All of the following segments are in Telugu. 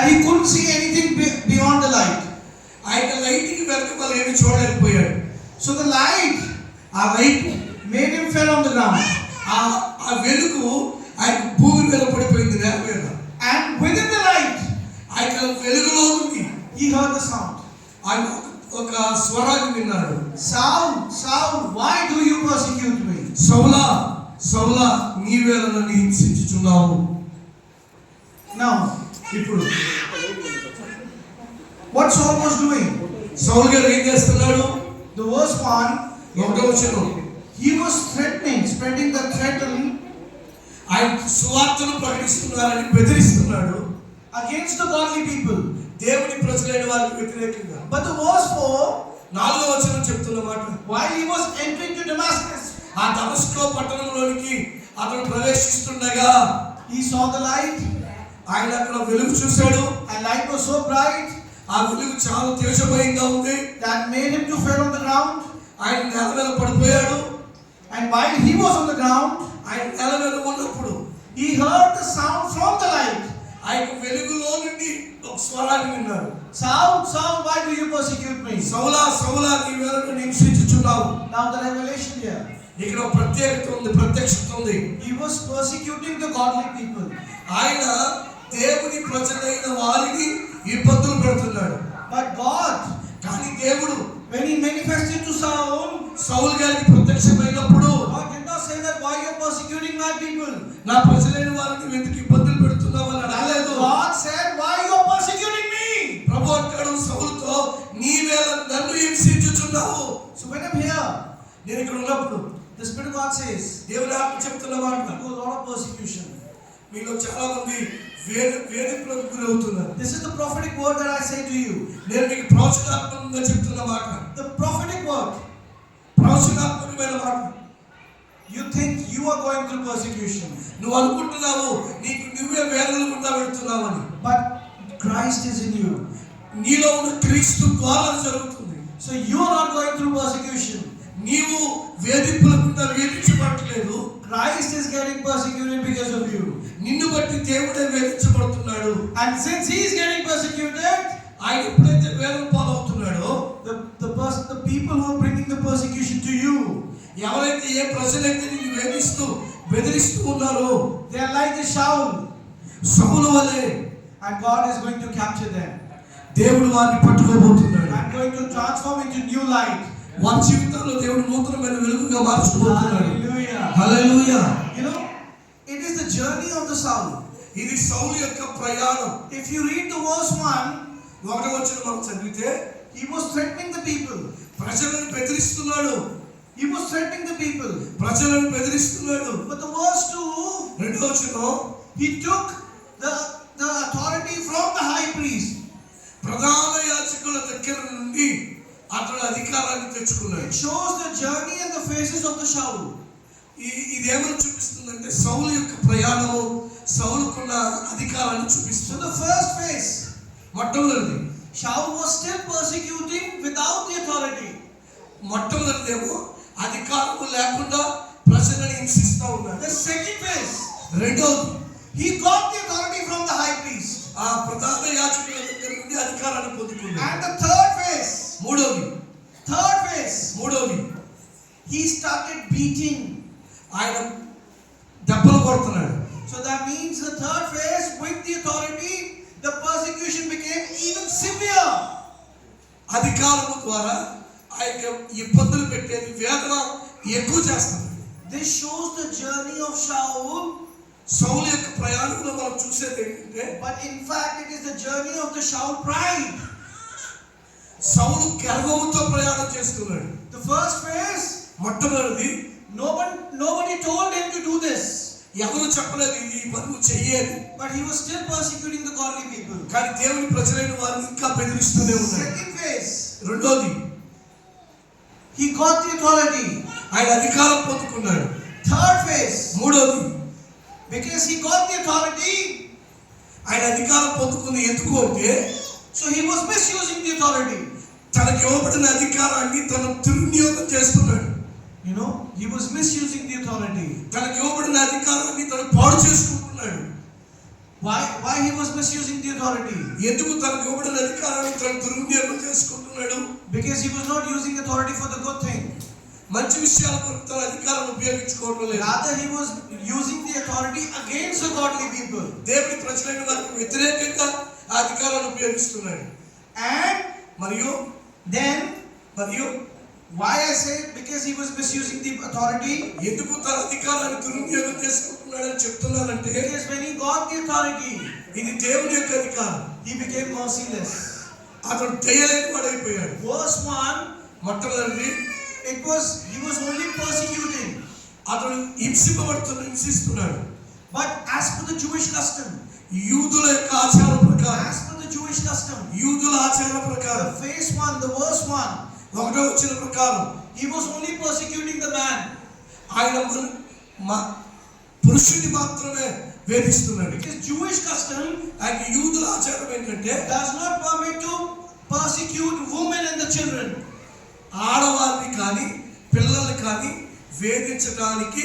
he couldn't see anything beyond the light. ఆయన లైట్కి వెనకాల ఏమి చూడలేకపోయాడు. So the light, ఆ light made him fell on the ground. ఆ వెలుగు ఆయన భూమి మీద పడిపోయింది, నేల మీద. And within the light, ఆయన వెలుగులో నుండి he heard the sound. ఆయన ఒక స్వరాన్ని విన్నాడు. Saul, Saul, why do you persecute me? సౌలా, సౌలా, నీవే నన్ను హింసించుచున్నావు. Now, ఇప్పుడు what Saul was doing? సౌలు గారు ఏం చేస్తున్నాడు? The verse 1, ఒకటో వచనం, he was threatening, spreading the threat ఆయన సువార్తను ప్రకటిస్తున్నారని బెదిరిస్తున్నాడు against the godly people. దేవుని ప్రజలైన వారికి వ్యతిరేకంగా. But the verse 4, నాలుగో వచనం చెప్తున్న మాట, while he was entering to Damascus, ఆ దమస్కో పట్టణంలోనికి అతను ప్రవేశిస్తుండగా he saw the light, ఆయన అక్కడ వెలుగు చూశాడు. and light was so bright ఆ వెలుగు చాలా తేజోమయంగా ఉంది. that made him to fall on the ground. ఆయన నేల మీద పడిపోయాడు. And while he was on the ground, ఆయన నేల మీద ఉన్నప్పుడు he heard the sound from the light. ఆయన వెలుగులో నుండి ఒక స్వరాన్ని విన్నాడు. Saul, Saul, why do you persecute me? సౌలా, సౌలా, నీవే నన్ను హింసించుచున్నావు. Now the revelation here, ఇక్కడ ఒక ప్రత్యేకత ఉంది, ప్రత్యక్షత ఉంది. he was persecuting the godly people. ఆయన దేవుని ప్రజలైన వారిని ఇబ్బందులు పెడుతున్నాడు. But God, కానీ దేవుడు when he manifested to Saul, సౌలు గారికి ప్రత్యక్షమైనప్పుడు God did not say that why you are persecuting my people. నా ప్రజలైన వారిని ఎందుకు ఇబ్బందులు పెడుతున్నావు అని అనలేదు. God said, why you are persecuting me? ప్రభు అంటాడు సౌలుతో, నీవే నన్ను హింసించుచున్నావు. So when I'm here, నేను ఇక్కడ ఉన్నప్పుడు the Spirit of God says, దేవుని ఆత్మ చెప్తున్న మాట, do a lot of persecution. మీలో చాలా మంది వేధింపులకు గురవుతున్నారు. This is the prophetic word that I say to you. నేను మీకు ప్రవచనాత్మకంగా చెప్తున్న మాట, The prophetic word. ప్రవచనాత్మకమైన మాట. You think you are going through persecution, నువ్వు అనుకుంటున్నావు నీకు నువ్వే వేదనలు గుండా వెళ్తున్నావని. but Christ is in you. నీలో ఉన్న క్రీస్తు ద్వారా జరుగుతుంది. So you are not going through persecution. నీవు వేధింపుల గుండా వేధించబడట్లేదు. Christ is getting persecuted because of you. నిన్ను బట్టి దేవుడే వేధించబడుతున్నాడు. And since he is getting persecuted, ఆయన ఎప్పుడైతే వేదన పాలవుతున్నాడో, the people who are bringing the persecution to you, ఎవరైతే ఏ ప్రజలైతే నిన్ను బెదిరిస్తూ ఉన్నారో, they are like the Saul, సౌలు వలె. and God is going to capture them. దేవుడు వారిని పట్టుకోబోతున్నాడు. I'm going to transform into new light. వారి జీవితంలో దేవుడు నూతనమైన వెలుగుగా మార్చబోతున్నాడు. Hallelujah. Hallelujah. You know, it is the journey of the Saul. ఇది సౌలు యొక్క ప్రయాణం. If you read the verse 1, ఒకటో వచనం మనం చదివితే, he was threatening the people. ప్రజలను బెదిరిస్తున్నాడు. He was threatening the people. ప్రజలను బెదిరిస్తున్నాడు. But the verse 2, రెండో వచనం, he took the authority from the high priest. ప్రధాన యాజకుల దగ్గర నుండి అతడు అధికారాన్ని తెచ్చుకున్నాడు. It shows the journey and the phases of the Saul. ఇదేమని చూపిస్తుందంటే సౌలు యొక్క ప్రయాణము, సౌలుకున్న అధికారాన్ని చూపిస్తుంది. So the first phase, మొట్టమొదటిది, Saul was still persecuting without the authority. మొట్టమొదటిదేమో అధికారము లేకుండా ప్రజలను హింసిస్తూ ఉన్నారు. The second phase, రెండోది, he got the authority from the high priest. ఆ ప్రధాన యాజకుల దగ్గర నుండి అధికారాన్ని పొందుకున్నాడు. And the third phase, మూడోది, he started beating. ఆయన దెబ్బలు కొడుతున్నాడు. So that means the third phase, with the authority, the persecution became even severe. అధికారము ద్వారా ఆయన ఇబ్బందులు పెట్టేది, వేదన ఎక్కువ చేస్తుంది. This shows the journey of Saul. సౌలు యొక్క ప్రయాణంలో మనం చూసేది ఏంటంటే, But in fact it is the journey of the Saul pride. సౌలు గర్వముతో ప్రయాణం చేస్తున్నాడు. The first phase, మొట్టమొదటిది, nobody told him to do this. ఎవరు చెప్పలేదు ఈ పని నువ్వు చెయ్యాలి. But he was still persecuting the godly people. కానీ దేవుని ప్రజలైన వారిని ఇంకా బెదిరిస్తూనే ఉన్నాడు. Second phase, రెండోది, he got the authority. ఆయన అధికారం పొందుకున్నాడు. Third phase, మూడోది, because he got the authority, ఆయన అధికారం పొందుకుంది ఎందుకు అంటే, so he was misusing the authority. తనకి ఇవ్వబడిన అధికారాన్ని తను దుర్వినియోగం చేస్తున్నాడు. You know, he was misusing the authority. తనకి ఇవ్వబడిన అధికారాన్ని తను పాడు చేసుకుంటున్నాడు. Why he was misusing the authority? ఎందుకు తనకు ఇవ్వబడిన అధికారాన్ని తను దుర్వినియోగం చేసుకుంటున్నాడు? Because he was not using authority for the good thing. మంచి విషయాల కొరకు తన అధికారాన్ని ఉపయోగించుకోవడం లేదు. Rather he was using the authority against the godly people. దేవుని ప్రజలైన వారికి వ్యతిరేకంగా ఆ అధికారాన్ని ఉపయోగిస్తున్నాడు. And మరియు why I say because he was misusing the authority? ఎందుకు తన అధికారాన్ని దుర్వినియోగం చేసుకుంటున్నాడని చెప్తున్నానంటే, Because when he got the authority, ఇది దేవుని యొక్క అధికారం. he became merciless. అతడు దయలేని వాడైపోయాడు. Verse 1, మొట్టమొదటి he was only persecuting. అతడు హింసిస్తున్నాడు. But as per the Jewish custom, యూదుల యొక్క ఆచారం ప్రకారం, as per the Jewish custom, యూదుల ఆచారం ప్రకారం, the verse 1, ఒకటో వచనం ప్రకారం, he was only persecuting the man. ఆయన పురుషుని మాత్రమే వేధిస్తున్నాడు. Because Jewish custom ఆయన యూదుల ఆచారం ఏంటంటే, does not permit to persecute women and the children. ఆడవారిని కానీ పిల్లల్ని కానీ వేధించడానికి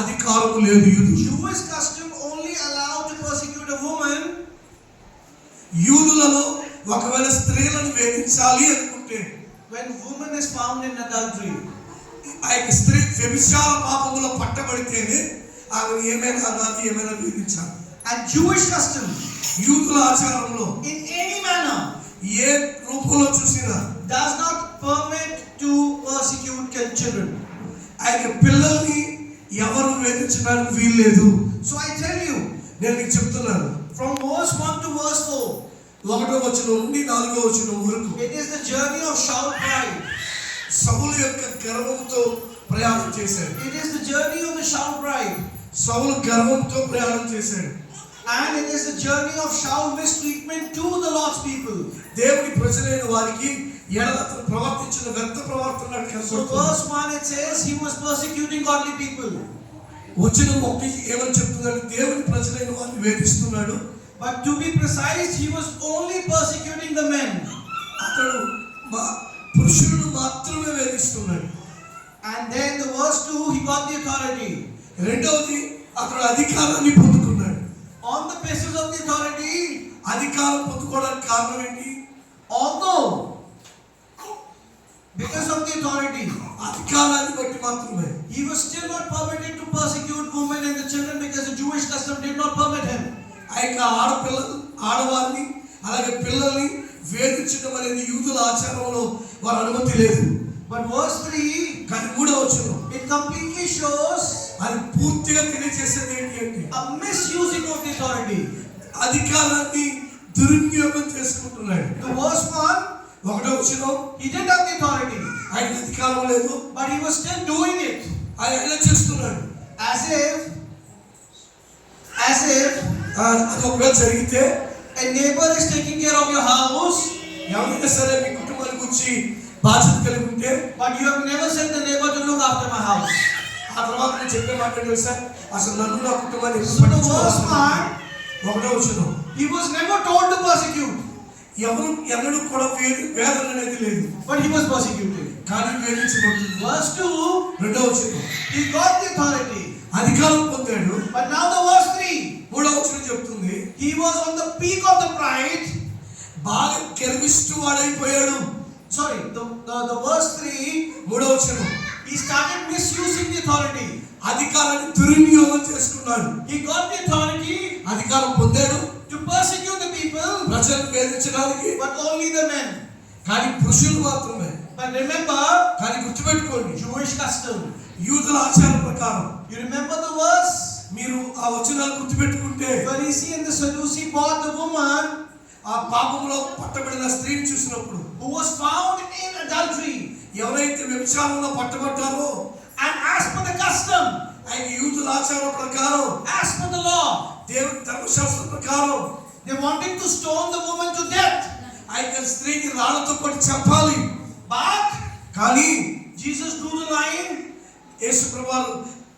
అధికారం లేదు. Jewish custom only allowed to persecute a woman. యూదులలో ఒకవేళ స్త్రీలను వేధించాలి అనుకుంటే, when woman is found in adultery, ఆ యొక్క స్త్రీ వ్యభిచార పాపములో పట్టబడితేనే ఆమెను ఏమైనా అనాది, ఏమైనా వేధించాలి. And Jewish custom, యూదుల ఆచారంలో in any manner, ఏ రూపంలో చూసినా does not permit to persecute children. ఆ యొక్క పిల్లల్ని ఎవరు వేధించడానికి వీల్లేదు. So I tell you, నేను మీకు చెప్తున్నాను, from verse 1 to verse 4, ఒకటో వచనం నుండి నాలుగో వచనం వరకు, it is the journey of Shaul pride. సౌలు యొక్క గర్వంతో ప్రయాణం చేశాడు. It is the journey of the Shaul pride. సౌలు గర్వంతో ప్రయాణం చేశాడు. And it is the journey of Shaul mistreatment to the Lord's people. దేవుని ప్రజలైన వారికి అతను ప్రవర్తించిన వ్యర్థ ప్రవర్తన. So verse 1 it says he was persecuting godly people. వచనం 1 ఏమని చెప్తుందంటే, దేవుని ప్రజలైన వారిని వేధిస్తున్నాడు. But to be precise, he was only persecuting the men. అతడు పురుషులను మాత్రమే వేధిస్తున్నాడు. And then the verse 2, he got the authority. రెండవది, అతడు అధికారాన్ని పొందుకున్నాడు. On the basis of the authority, అధికారం పొందుకోవడానికి కారణం ఏంటి? although because of the authority, అధికారాన్ని బట్టి మాత్రమే, he was still not permitted to persecute women and the children because the Jewish custom did not permit him. ఆ యొక్క ఆడవారిని అలాగే పిల్లల్ని వేధించడం అనేది యూదుల ఆచారంలో వారి అనుమతి లేదు. But verse 3, కానీ మూడవ వచనం it completely shows అది పూర్తిగా తెలియజేసేది ఏంటి అంటే, a misusing of the authority. అధికారాన్ని దుర్వినియోగం చేసుకుంటున్నాడు. The verse 1, ఒకటో వచనం, he didn't have the authority, ఆయన అధికారం లేదు, but he was still doing it. ఆయన ఎలా చేస్తున్నాడు? As if అది ఒకవేళ జరిగితే, a neighbor is taking care of your house, ఎవరైనా సరే మీ కుటుంబాన్ని గురించి బాధ్యత కలిగి ఉంటే, but you have never sent the neighbor to look after my house. ఆ తర్వాత నేను చెప్పే మాట తెలుసా, అసలు నన్ను నా కుటుంబాన్ని So the verse 1, ఒకటో వచనం, he was never told to persecute, ఎవరు ఎన్నడూ కూడా వేదన అనేది లేదు, but he was persecuted. కానీ వేధించబడుతుంది. Verse 2, రెండో వచనం, he got the authority, అధికారం పొందాడు. but now the verse 3, మూడో వచనం చెప్తుంది, he was on the peak of the pride. బాగా గర్విస్తూ వాడైపోయాడు. Sorry, the verse 3, మూడో వచనం, he started misusing the authority. అధికారాన్ని దుర్వినియోగం చేసుకున్నాడు. He got the authority అధికారం పొందాడు to persecute the people, ప్రజలను వేధించడానికి, but only the men. కానీ పురుషులు మాత్రమే. But remember, కానీ గుర్తుపెట్టుకోండి, Jewish custom. యూదుల ఆచారం ప్రకారం You remember the verse? మీరు ఆ వచనాలు గుర్తుపెట్టుకుంటే, Pharisee and the Sadducee bought the woman ఆ పాపంలో పట్టబడిన స్త్రీని చూసినప్పుడు, who was found in adultery, ఎవరైతే వ్యభిచారంలో పట్టబడ్డారో, and as per the custom, ఆయన యూదుల ఆచారం ప్రకారం, as per the law, దేవుని ధర్మశాస్త్రం ప్రకారం they wanted to stone the woman to death. ఆ యొక్క స్త్రీని రాళ్లతో కొట్టి చంపాలి. But కానీ Jesus drew the line యేసు ప్రభువు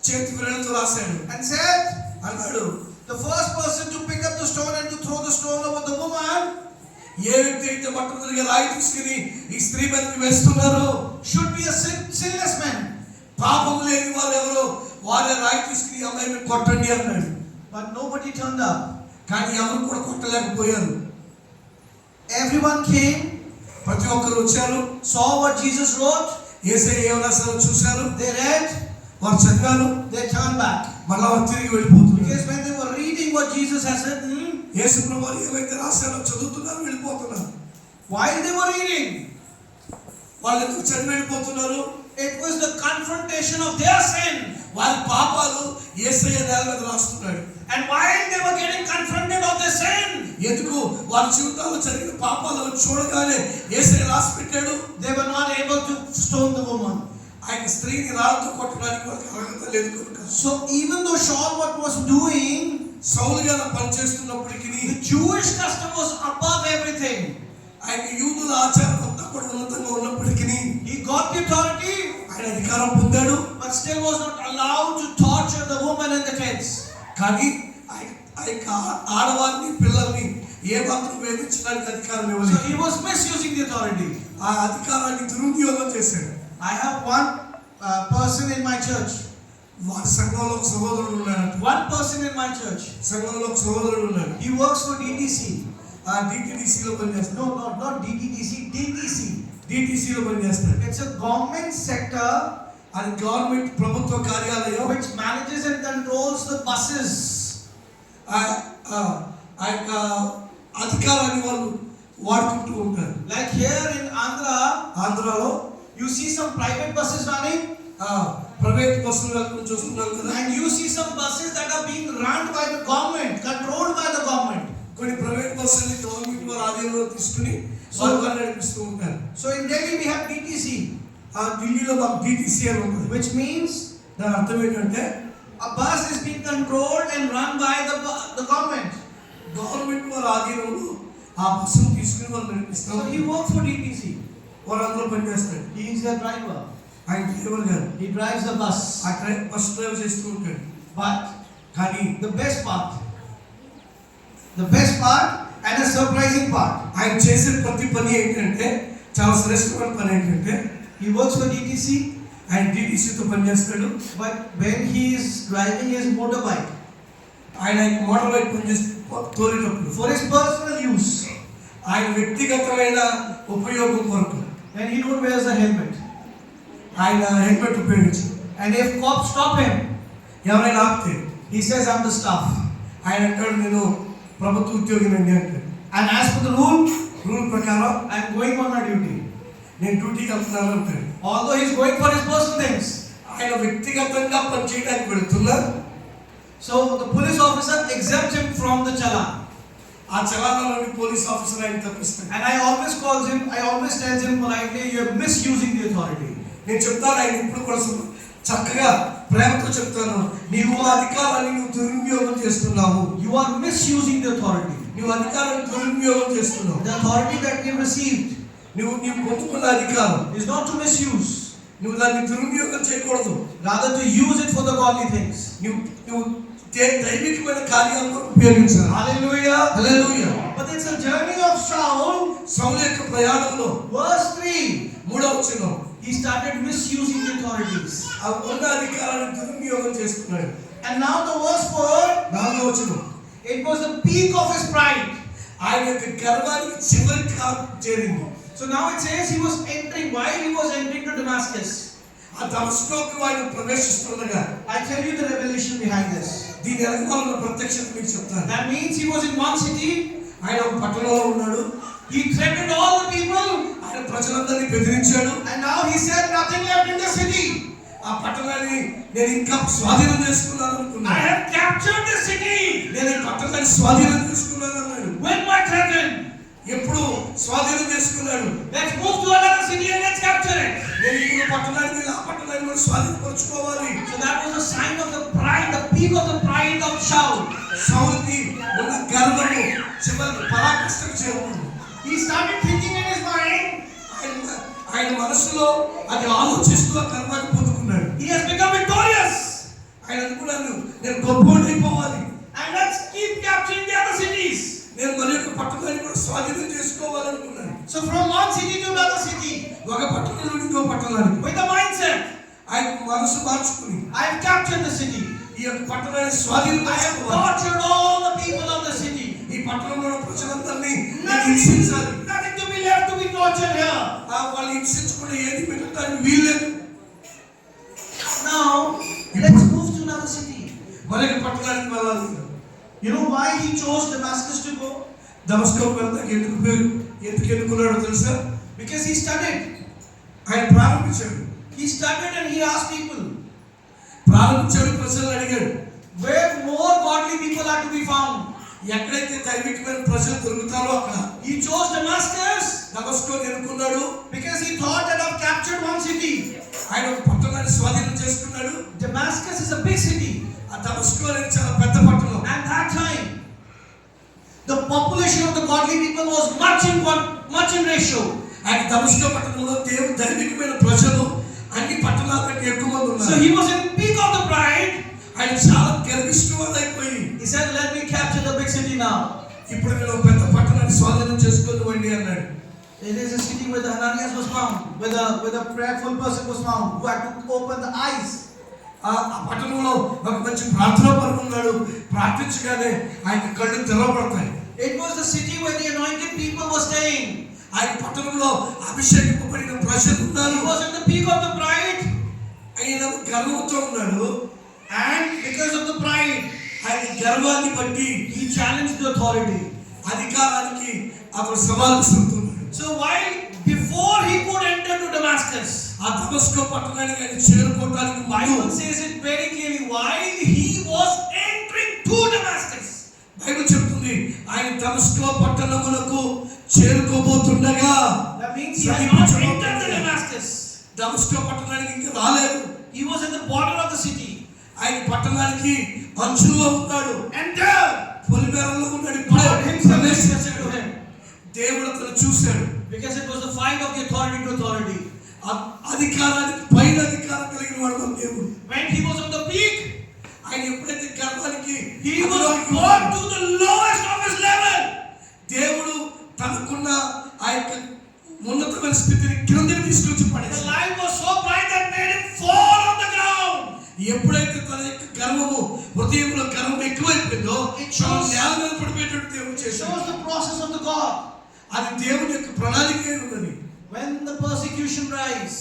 చేతి విరలతో రాశాడు. and said, అన్నాడు, the first person to pick up the stone and to throw the stone over the woman ఏ వ్యక్తి అయితే మొట్టమొదటిగా రాయి తీసుకుని ఈ స్త్రీ మీదకి వేస్తున్నారో should be a sinless man. పాపం లేని వాళ్ళు ఎవరో వారే రాయి తీసుకుని అమ్మాయిని కొట్టండి అన్నాడు. But nobody turned up. కానీ ఎవరు కూడా కొట్టలేకపోయారు. Everyone came, ప్రతి ఒక్కరు వచ్చారు, saw what Jesus wrote, యేసయ్య ఏం రాశారో చూశారు, they read, వారు చదివారు, they turned back. మళ్ళా వారు తిరిగి వెళ్ళిపోతున్నారు. Because when they were reading what Jesus has written, యేసు ప్రభువు ఏమైతే రాశారో చదువుతున్నారు, వెళ్ళిపోతున్నారు. while they were reading, వాళ్ళు ఎందుకు చదివి వెళ్ళిపోతున్నారు? it was the confrontation of their sin. వారి పాపాలు యేసయ్య నేల మీద రాస్తున్నాడు. And while they were getting confronted of their sin, ఎందుకు వారి జీవితాల్లో జరిగిన పాపాలను చూడగానే యేసయ్య రాసి పెట్టాడు. they were not able to stone the woman. ఆయన స్త్రీని రాళ్ళతో కొట్టడానికి వారికి అర్హత లేదు కనుక. So even though Saul what was doing, సౌలు గారు పనిచేస్తున్నప్పటికీ the Jewish custom was above everything. ఆయన యూదుల ఆచారం అంతా కూడా ఉన్నతంగా ఉన్నప్పటికీ He got the authority, ఆయన అధికారం పొందాడు. but still was not allowed to torture the woman and the kids. కానీ ఆడవారిని పిల్లల్ని ఏ మాత్రం వేధించడానికి అధికారం So ఇవ్వలేదు. he was misusing the authority. ఆ అధికారాన్ని దుర్వినియోగం చేశాడు. I have one person in my church. వారి సంఘంలో ఒక సహోదరుడు ఉన్నాడు. One person in my church. సంఘంలో ఒక సహోదరుడు ఉన్నాడు. He works for DTC. ఆ డిటిడిసిలో పనిచేస్తాడు. No, not DTDC, DTC. డిటిసిలో పనిచేస్తాడు. It's a government sector అది గవర్నమెంట్ ప్రభుత్వ కార్యాలయం. which manages and controls the buses. ఆ యొక్క అధికారాన్ని వాళ్ళు వాడుకుంటూ ఉంటారు. Like here in Andhra, ఆంధ్రాలో you see some private buses running, private బస్సులు వెళ్తూ చూస్తున్నాం కదా. and you see some buses that are being run by the government, controlled by the government. కొన్ని ప్రైవేట్ బస్సుల్ని గవర్నమెంట్ వారి ఆధీనంలో తీసుకుని వాళ్ళు నడిపిస్తూ ఉంటారు. So in Delhi we have DTC, ఆ ఢిల్లీలో మాకు డిటిసి అని ఉంటుంది. which means దాని అర్థం ఏంటంటే a bus is being controlled and run by the government. Government వారి ఆధీనంలో ఆ బస్సును తీసుకుని వాళ్ళు నడిపిస్తాం. So he works for DTC. వారు అందరూ పనిచేస్తారు. He is their driver. ఆయన డ్రైవర్ గారు He drives the bus. ఆ బస్ డ్రైవ్ చేస్తూ ఉంటాడు. But కానీ the best part and a surprising part, ఆయన చేసే ప్రతి పని ఏంటంటే చాలా శ్రేష్టమైన పని ఏంటంటే he works for DTC, ఆయన డిటిసితో పనిచేస్తాడు. but when he is driving his motorbike ఆయన మోటార్ బైక్ పనిచేస్తూ తోలేటప్పుడు for his personal use, ఆయన వ్యక్తిగతమైన ఉపయోగం కొరకు when he don't wears a helmet, ఆయన హెల్మెట్ ఉపయోగించాడు. and if cops stop him, ఎవరైనా ఆపితే he says I'm the staff, ఆయన అంటాడు నేను ప్రభుత్వ ఉద్యోగినండి అంటాడు. and as per the rule rule ప్రకారం I'm going on my duty. నేను డ్యూటీకి వెళ్తున్నాను అంటాడు. Although he's going for his personal things. ఆయన వ్యక్తిగతంగా పని చేయడానికి వెళుతున్నా So the police officer exempts him from the challan. ఆ చలానాలోని పోలీస్ ఆఫీసర్ ఆయన తప్పిస్తాడు. And I always tells him politely, you're misusing the authority. నేను చెప్తాను ఆయన ఇప్పుడు కూడా చక్కగా ప్రేమతో చెప్తాను, నీవు ఆ అధికారాన్ని నువ్వు దుర్వినియోగం చేస్తున్నావు. You are misusing the authority. నువ్వు అధికారాన్ని దుర్వినియోగం చేస్తున్నావు. The authority that we have received నువ్వు పొందుకున్న అధికారం is not to misuse, నువ్వు దాన్ని దుర్వినియోగం చేయకూడదు. rather to use it for the godly things. నువ్వు దైవికమైన కార్యాలను ఉపయోగించాలి. Hallelujah. Hallelujah. But it's a journey of Saul. సౌలు యొక్క ప్రయాణంలో Verse 3. 3వ వచనం He started misusing the authorities. ఆ ఉన్న అధికారాన్ని దుర్వినియోగం చేస్తున్నాడు. And now the verse 4. 4వ వచనం It was the peak of his pride. ఆయన యొక్క గర్వానికి చివరి కాలం చేరింది. So now it says he was entering. While he was entering to Damascus, ఆ దమస్కోకు ఆయన ప్రవేశిస్తుండగా I tell you the revelation behind this. దీని వెనకాల ఉన్న ప్రత్యక్షత మీకు చెప్తాను. That means he was in one city. ఆయన ఒక పట్టణంలో ఉన్నాడు. He threatened all the people. ఆయన ప్రజలందరినీ బెదిరించాడు. And now he said nothing left in the city. ఆ పట్టణాన్ని నేను ఇంకా స్వాధీనం చేసుకున్నాను I అనుకున్నాను. have captured the city. నేను ఈ పట్టణాన్ని స్వాధీనం చేసుకున్నాను అన్నాడు. When my threatened, ఎప్పుడు స్వాధీనం చేసుకున్నాడు? let's move to another city and let's capture it. నేను ఇప్పుడు పట్టణాన్ని వెళ్ళి ఆ పట్టణాన్ని కూడా స్వాధీనపరచుకోవాలి. So that was a sign of the pride, the peak of the pride of Saul. సౌలుకి ఉన్న గర్వము చివరికి పరాకాష్ఠకు చేరుకుంది. He started thinking in his mind, ఆయన మనసులో అది ఆలోచిస్తూ ఆ గర్వాన్ని పొందుకున్నాడు. he has become victorious. ఆయన అనుకున్నాను నేను గొప్పవాడిని అయిపోవాలి. And let's keep capturing the other cities. నేను మరి యొక్క పట్టణాన్ని కూడా స్వాధీనం చేసుకోవాలనుకున్నాను. So from one city to another city, ఒక పట్టణం నుండి ఇంకో పట్టణానికి with the mindset, ఆయన మనసు మార్చుకుని I have captured the city. ఈ ఈ యొక్క పట్టణాన్ని స్వాధీనం I have చేసుకోవాలి. tortured all the people of the city. ఈ పట్టణంలో ఉన్న ప్రజలందరినీ నేను హింసించాలి. Nothing to be left to be tortured here. వాళ్ళు హింసించకుండా ఏది పెట్టడానికి వీల్లేదు. Now, let's move to another city. మరొక పట్టణానికి వెళ్ళాలి. You know why he chose Damascus to go? దమస్కోకు వెళ్తాకి ఎందుకు ఎన్నుకున్నాడో తెలుసా? Because he studied. ఆయన ప్రారంభించాడు. He studied and he asked people, ప్రారంభించాడు, ప్రజలను అడిగాడు, where more godly people are to be found. ఎక్కడైతే దైవికమైన ప్రజలు దొరుకుతారో అక్కడ. He chose Damascus దమస్కోని ఎన్నుకున్నాడు because he thought that I've captured one city. ఆయన ఒక పట్టణాన్ని స్వాధీనం చేసుకున్నాడు. Damascus is a big city. ఆ దమస్కో అనేది చాలా పెద్ద పట్టణం. At that time, the population of the godly people was much in ratio. ఆయన దమస్కో పట్టణంలో దైవికమైన ప్రజలు అన్ని పట్టణాల కంటే ఎక్కువ మంది So ఉన్నారు. he was in peak of the pride. ఆయన చాలా గర్విష్ఠువాడైపోయి He said, let me capture the big city now. ఇప్పుడు నేను ఒక పెద్ద పట్టణాన్ని స్వాధీనం చేసుకోనివ్వండి అన్నాడు. It is a city where the Hananias was found, where the prayerful person was found, who had to open the eyes. ఆ పట్టణంలో ఒక మంచి ప్రార్థనాపరుడు ఉన్నాడు. ప్రార్థించగానే ఆయన కళ్ళు తెరవబడతాయి. It was the city where the anointed people were staying. ఆయన పట్టణంలో అభిషేకింపబడిన ప్రజలు ఉన్నారు. He was in the peak of the pride, ఆయన గర్వంతో ఉన్నాడు. and because of the pride, ఆయన గర్వాన్ని బట్టి he challenged the authority. అధికారానికి అతను సవాలు విసురుతున్నాడు. So before he could enter to Damascus, ఆ దమస్కో పట్టణానికి ఆయన చేరుకోవడానికి Bible says it very clearly, while he was entering to Damascus. Bible చెప్తుంది ఆయన దమస్కో పట్టణమునకు చేరుకోబోతుండగా, That means he had not entered the Damascus. దమస్కో పట్టణానికి ఇంకా రాలేదు. He was at the border of the city. ఆయన పట్టణానికి అంచులో ఉన్నాడు. Enter. పొలిమేరలో ఉన్నాడు. God himself said to him, దేవుడు అతను చూశాడు. because it was the fight of the authority to authority. అధికారానికి పైన అధికారం కలిగిన వాడు మన దేవుడు. When he was on the peak, ఆయన ఎప్పుడైతే గర్వానికి he was brought to the lowest of his level. దేవుడు తనకున్న ఆ యొక్క ఉన్నతమైన స్థితిని కిందకి తీసుకొచ్చి The పడేశాడు. light was so bright that made him fall on the ground. ఎప్పుడైతే తన యొక్క గర్వము, హృదయంలో గర్వం ఎక్కువైపోయిందో నేల మీద పడిపోయేటట్టు దేవుడు It చేశాడు. shows the process of the God. అది దేవుని యొక్క ప్రణాళిక ఉన్నది. When the persecution rise,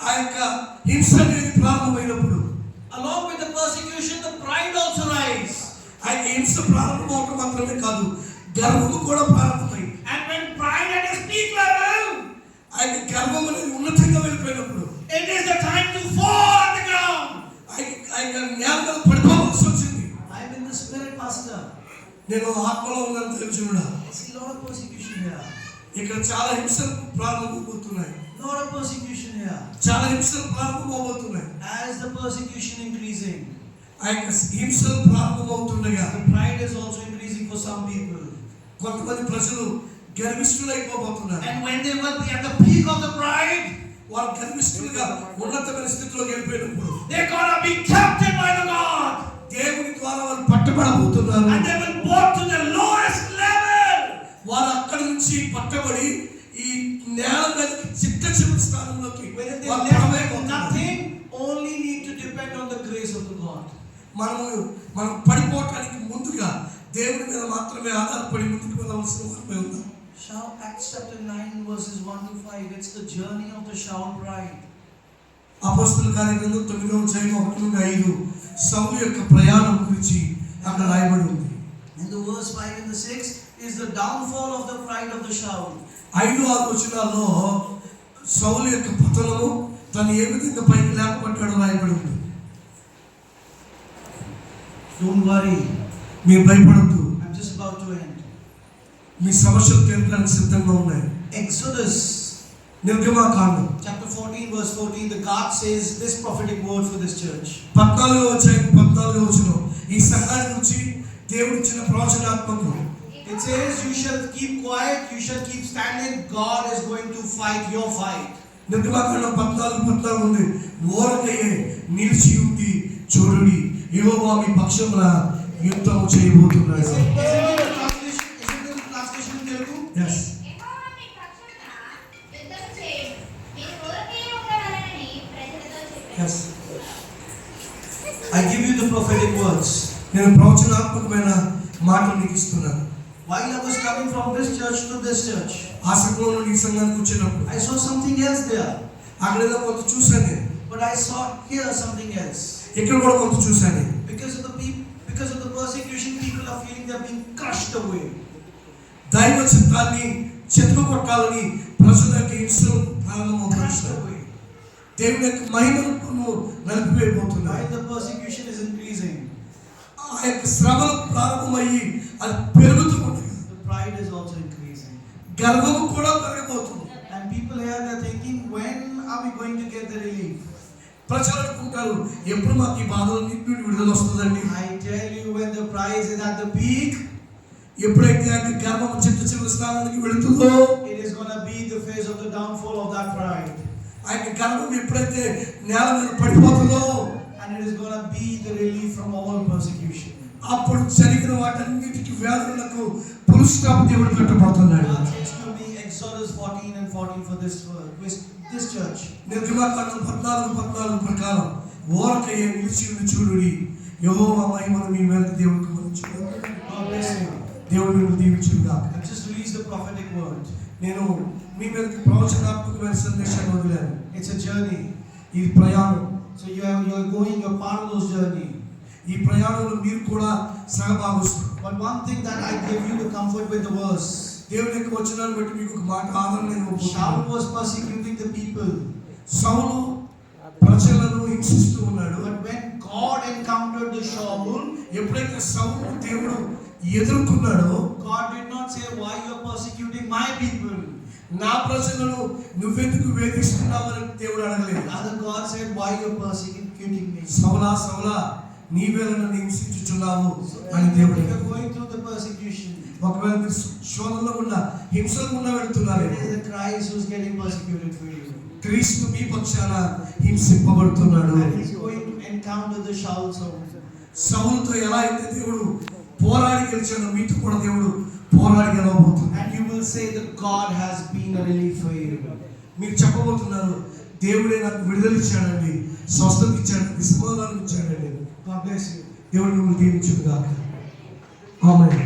ఆ యొక్క హింస అనేది ప్రారంభమైనప్పుడు, along with the persecution, the pride also rise. ఆ హింస ప్రారంభమవటం మాత్రమే కాదు, గర్వము కూడా ప్రారంభమైంది. And when pride at its peak level, ఆ యొక్క గర్వం అనేది ఉన్నతంగా వెళ్ళిపోయినప్పుడు, it is the time to fall on the ground. ఆ యొక్క నేల మీద పడిపోవాల్సి వచ్చింది. I am in the spirit, pastor. నేను ఆత్మలో ఉన్నాను తెలుసుకున్నా. I see a lot of persecution here. ఇక్కడ చాలా హింసలు ప్రారంభమవుతున్నాయి. Lot of persecution here. చాలా హింసలు ప్రారంభమవుతున్నాయి. As the persecution increasing, ఆ యొక్క హింసలు ప్రారంభమవుతుండగా the pride is also increasing for some people. కొంతమంది ప్రజలు గర్విష్ఠులైపోబోతున్నారు. And when they were at the peak of the pride, వారు గర్విష్ఠులుగా ఉన్నతమైన స్థితిలోకి వెళ్ళిపోయినప్పుడు, they're gonna be captured by the God. దేవుని ద్వారా వారు పట్టబడబోతున్నారు. And they will go to the lowest level. వారు అక్కడి నుంచి పట్టబడి ఈ నేల మీదకి చిట్ట స్థానంలోకి When they వారు left పడబోతున్నారు. nothing, only need to depend on the grace of the God. మనం పడిపోవటానికి ముందుగా దేవుని మీద మాత్రమే ఆధారపడి ముందుకు వెళ్ళవలసిన వారమే ఉన్నాం. Acts chapter 9 verses 1 to 5. It's the journey of the Shaul pride. అపోస్తలుల కార్యగ్రంథం 9వ అధ్యాయం 1 నుండి 5 సౌలు యొక్క ప్రయాణం గురించి అక్కడ రాయబడి ఉంది. And the verse 5 and the 6 is the downfall of the pride of the Shaul. 5-6 వచనాల్లో సౌలు యొక్క పతనము, తను ఏ విధంగా పైకి లేపబడ్డాడో రాయబడి ఉంది. Don't worry, మీరు భయపడద్దు, I'm just about to end. మీ సమస్యలు తీర్చడానికి సిద్ధంగా ఉన్నాయి. Exodus నిర్గమకాండం chapter 14 verse 14, the God says this prophetic word for this church. 14వ అధ్యాయం 14వ వచనం ఈ సంఘాన్ని గురించి దేవుడు ఇచ్చిన ప్రవచనాత్మకం. It says, you shall keep quiet, you shall keep standing, God is going to fight your fight. నిర్గమకాండం 14 ఉంది. ఓరకయే నిలిచి ఉంది చూడుడి, యెహోవా మీ పక్షమున యుద్ధము చేయబోతున్నాడు. Is it in the translation in Telugu? Yes. I give prophetic words. నేను ప్రవచనాత్మకమైన మాటలు నీకు ఇస్తున్నాను. While I was coming from this church to this church, ఆ సంఘంలో నీ సంఘానికి వచ్చినప్పుడు I saw something else there. అక్కడ ఏదో కొంత చూశాను నేను. But I saw here something else. ఇక్కడ కూడా కొంత చూశాను నేను. Because of the persecution, people are feeling they are being crushed away. దైవ చిత్తాన్ని చెత్త కొట్టాలని ప్రజల యొక్క హింసలు Crushed ప్రారంభమవుతున్నాయి. away. దేవుని యొక్క మహిమను నలిపివేయబోతున్నాయి. While the persecution is increasing, ఆ యొక్క శ్రమలు ప్రారంభమయ్యి అది పెరుగుతూ ఉంటుంది. the pride is also increasing. గర్వము కూడా పెరగబోతుంది. And people here they are thinking, when are we going to get the relief? ప్రజలు అనుకుంటారు ఎప్పుడు మాకు ఈ బాధలన్నింటి నుండి విడుదల వస్తుందండి. I tell you, when the price is at the peak, ఎప్పుడైతే ఆ గర్వం చిట్ట చివరి స్థానానికి వెళుతుందో it is going to be the phase of the downfall of that pride. ఆ యొక్క గర్వం ఎప్పుడైతే నేల మీద పడిపోతుందో And it is going to be the relief from all persecution. అప్పుడు జరిగిన వాటన్నిటికి వ్యాధులకు పుల్ స్టాప్ దేవుడు పెట్టబోతున్నాడు. God takes to me Exodus 14 and 14 for this church. నిర్గమకాండం 14 ప్రకారం ఓరకయ్య నిలిచి ఉండి చూడుడి యెహోవా మహిమను మీ మీద దేవుడికి మరించును. God bless you. దేవుడు మిమ్మల్ని దీవించుగాక. I just released the prophetic word. నేను మీ మీదకి ప్రవచనాత్మకమైన సందేశాన్ని వదిలాను. It's a journey. ఇది ప్రయాణం. So you're going, you're part of those journey. ఈ ప్రయాణంలో మీరు కూడా సహభాగస్తులు. But one thing that I give you the comfort with the verse. దేవుని యొక్క వచనాన్ని బట్టి మీకు ఒక మాట ఆదరణ ఇవ్వబోతున్నాను. Shaul was persecuting the people. సౌలు ప్రజలను హింసిస్తూ ఉన్నాడు. But when God encountered the Shaul, ఎప్పుడైతే సౌలు దేవుడు ఎదుర్కొన్నాడో God did not say, why you are persecuting my people. నా ప్రజలను నువ్వెందుకు వేధిస్తున్నావని దేవుడు అడగలేదు. Rather God said, why you are persecuting me. సౌలా సౌలా నీవే నన్ను హింసించుచున్నావు So అని దేవుడు. if you're going through the persecution, ఒకవేళ మీరు శోధనలో ఉన్న హింసలో ఉన్న వెళ్తున్నారు. it is the Christ who's getting persecuted for you. క్రీస్తు మీ పక్షాన హింసింపబడుతున్నాడు. And he's going to encounter the Shaul soul. సౌలుతో ఎలా అయితే దేవుడు పోరాడి గెలిచాడో మీతో కూడా దేవుడు పోరాడి గెలవబోతున్నాడు. And you will say that God has been a relief for you. మీరు చెప్పబోతున్నారు దేవుడే నాకు విడుదల ఇచ్చాడండి, స్వస్థత ఇచ్చాడండి, సమాధానం ఇచ్చాడండి. God bless you. దేవుడు మిమ్మల్ని దీవించుగాక. ఆమేన్.